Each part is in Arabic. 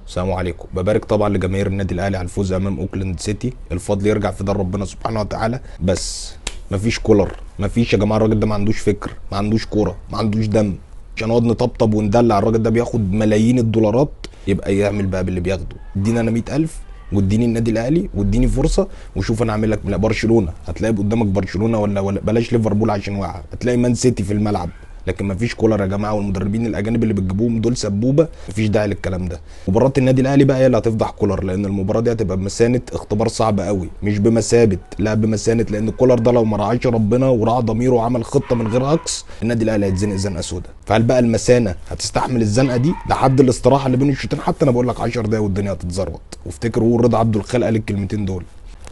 السلام عليكم. ببارك طبعا لجماهير النادي الاهلي على الفوز امام اوكلاند سيتي، الفضل يرجع في دار ربنا سبحانه وتعالى. بس مفيش كولر، مفيش يا جماعه. الراجل ده ما عندوش فكر، ما عندوش كوره، ما عندوش دم. عشان نقعد نطبطب وندلع الراجل ده بياخد ملايين الدولارات، يبقى يعمل بقى باللي بياخده. اديني انا 100,000 واديني النادي الاهلي واديني فرصه وشوف انا اعمل لك. لا برشلونه هتلاقي قدامك برشلونه، ولا بلاش ليفربول عشان واقع، هتلاقي مان سيتي في الملعب. لكن مفيش كولر يا جماعه، والمدربين الاجانب اللي بتجيبوهم دول سبوبه، مفيش داعي للكلام ده. مباراه النادي الاهلي بقى هي اللي هتفضح كولر، لان المباراه دي هتبقى بمسانه اختبار صعب قوي، مش بمثابه، لا بمسانه. لان كولر ده لو ما راعاش ربنا وراعى ضميره وعمل خطه من غير عكس، النادي الاهلي هيتزنق زنقه سودا. فهل بقى المسانه هتستحمل الزنقه دي لحد الاستراحه اللي بين الشوطين؟ حتى انا بقول لك 10 دقايق والدنيا هتتزروط. وافتكر هو رضا عبد الخالق قال الكلمتين دول.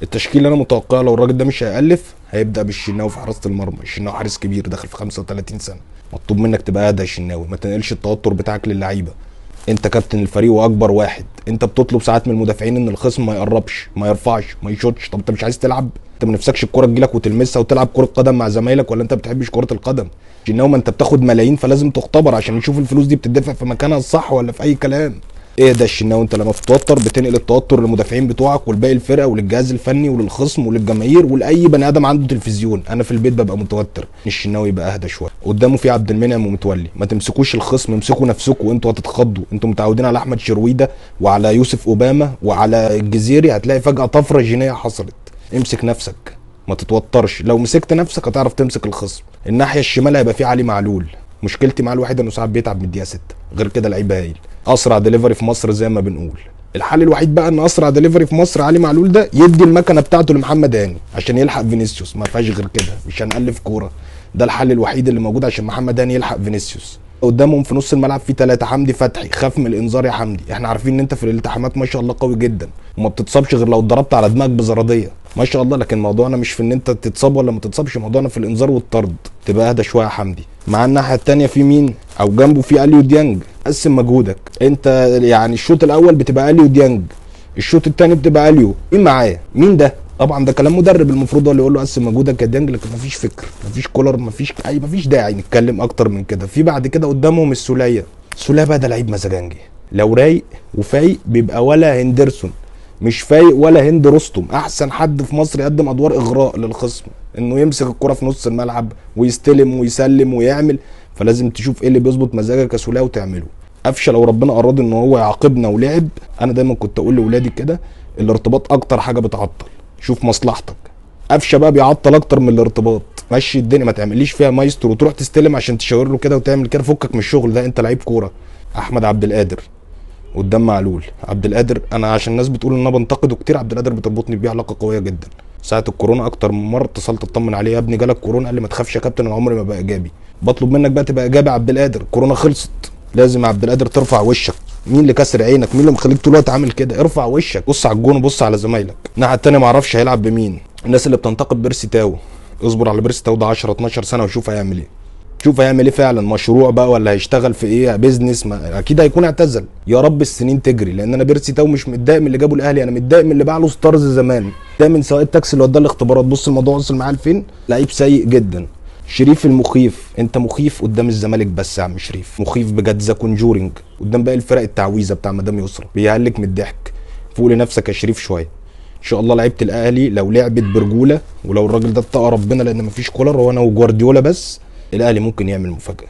التشكيل اللي انا متوقعه لو الراجل ده مش هيألف، هيبدأ بالشناوي في حراسة المرمى. الشناوي حارس كبير داخل في 35 سنة، مطلوب منك تبقى اهدى يا شناوي، ما تنقلش التوتر بتاعك للعيبة. انت كابتن الفريق واكبر واحد، انت بتطلب ساعات من المدافعين ان الخصم ما يقربش، ما يرفعش، ما يشوطش. طب انت مش عايز تلعب؟ انت ما نفسكش الكوره تجيلك وتلمسها وتلعب كرة قدم مع زمايلك؟ ولا انت ما بتحبش كرة القدم؟ شناوي ما انت بتاخد ملايين، فلازم تختبر عشان نشوف الفلوس دي بتدفع في مكانها الصح ولا في اي كلام. ايه ده الشناوي؟ انت لما بتتوتر بتنقل التوتر للمدافعين بتوعك ولباقي الفرقه وللجهاز الفني وللخصم وللجماهير ولاي بني ادم عنده تلفزيون. انا في البيت ببقى متوتر. الشناوي يبقى اهدى شويه. قدامه في عبد المنعم ومتولي، ما تمسكوش الخصم، امسكوا نفسكم، انتوا هتتخضوا. انتوا متعودين على احمد شرويده وعلى يوسف اوباما وعلى الجزيري، هتلاقي فجاه طفره جينيه حصلت. امسك نفسك، ما تتوترش. لو مسكت نفسك هتعرف تمسك الخصم. الناحيه الشمال هيبقى في علي معلول. مشكلتي معاه الوحيده انه ساعات بيتعب من الدقيقه 6، غير كده لعيب هايل. اسرع دليفري في مصر زي ما بنقول. الحل الوحيد بقى ان اسرع دليفري في مصر علي معلول ده يدي المكنه بتاعته لمحمد هاني عشان يلحق فينيسيوس. ما فيهاش غير كده، مش هنألف كوره. ده الحل الوحيد اللي موجود عشان محمد هاني يلحق فينيسيوس. قدامهم في نص الملعب في 3. حمدي فتحي، خاف من الانذار يا حمدي. احنا عارفين ان انت في الالتحامات ما شاء الله قوي جدا، وما بتتصابش غير لو اتضربت على دماغك بزراديه ما شاء الله. لكن موضوعنا مش في ان انت تتصاب ولا ما تتصابش، موضوعنا في الانذار والطرد. تبقى اهدى شويه يا حمدي. مع الناحيه الثانيه في مين او جنبه؟ في اليو ديانج. قسم مجهودك انت. يعني الشوط الاول بتبقى اليو ديانج، الشوط الثاني بتبقى اليو. مين معاه؟ مين ده؟ طبعا ده كلام مدرب، المفروض هو اللي يقول له قسم مجهودك يا ديانج. لكن مفيش فكر، مفيش كولر، مفيش داعي نتكلم اكتر من كده. في بعد كده قدامهم السوليه. السوليه بقى ده لعيب مزاجنجي، لو رايق وفايق بيبقى ولا هندرسون. مش فايق ولا هند رستم. احسن حد في مصر يقدم ادوار اغراء للخصم، انه يمسك الكرة في نص الملعب ويستلم ويسلم ويعمل. فلازم تشوف ايه اللي بيظبط مزاجك يا سوليه وتعمله. قفشه لو ربنا اراد ان هو يعاقبنا ولعب، انا دايما كنت اقول لاولادي كده، الارتباط اكتر حاجه بتعطل، شوف مصلحتك. قفشه بقى بيعطل اكتر من الارتباط. مشي الدنيا، ما تعمليش فيها مايسترو وتروح تستلم عشان تشاور له كده وتعمل كده. فكك من الشغل ده، انت لعيب كوره. احمد عبد القادر قدام معلول. عبد القادر انا عشان الناس بتقول ان انا بنتقده كتير، عبد القادر بتربطني بيه علاقه قويه جدا. ساعه الكورونا اكتر من مره اتصلت اطمن عليه، يا ابني جالك كورونا؟ قال لي ما تخافش يا كابتن انا عمري ما بقى ايجابي. بطلب منك بقى تبقى ايجابي يا عبد القادر، الكورونا خلصت. لازم يا عبد القادر ترفع وشك. مين اللي كسر عينك؟ مين اللي مخليك طول الوقت عامل كده؟ ارفع وشك، بص على الجون وبص على زمايلك. الناحيه الثانيه ما اعرفش هيلعب بمين. الناس اللي بتنتقد بيرسي تاو، اصبر على بيرسي تاو ده 10 12 سنه وشوف هيعمل ايه. شوف هيعمل ايه فعلا، مشروع بقى ولا هيشتغل في ايه؟ بيزنس؟ ما اكيد هيكون اعتزل. يا رب السنين تجري، لان انا بيرسي تاو مش متضايق من اللي جابه الاهلي، انا متضايق من اللي باع له ستارز زمان. ده من سواق التاكسي اللي وداه الاختبارات. بص الموضوع وصل معاه لفين. لعيب سيء جدا. شريف المخيف، انت مخيف قدام الزمالك بس يا عم شريف، مخيف بجد. ذا كونجورينج قدام باقي الفرق التعويذه بتاع مدام يسرا، بيهلك من الضحك. فوق لنفسك يا شريف شويه. ان شاء الله لعيبه الاهلي لو لعبت برجوله، ولو الراجل ده اتقى ربنا، لان مفيش كولر هو انا وجوارديولا بس، الاهلي ممكن يعمل مفاجاه.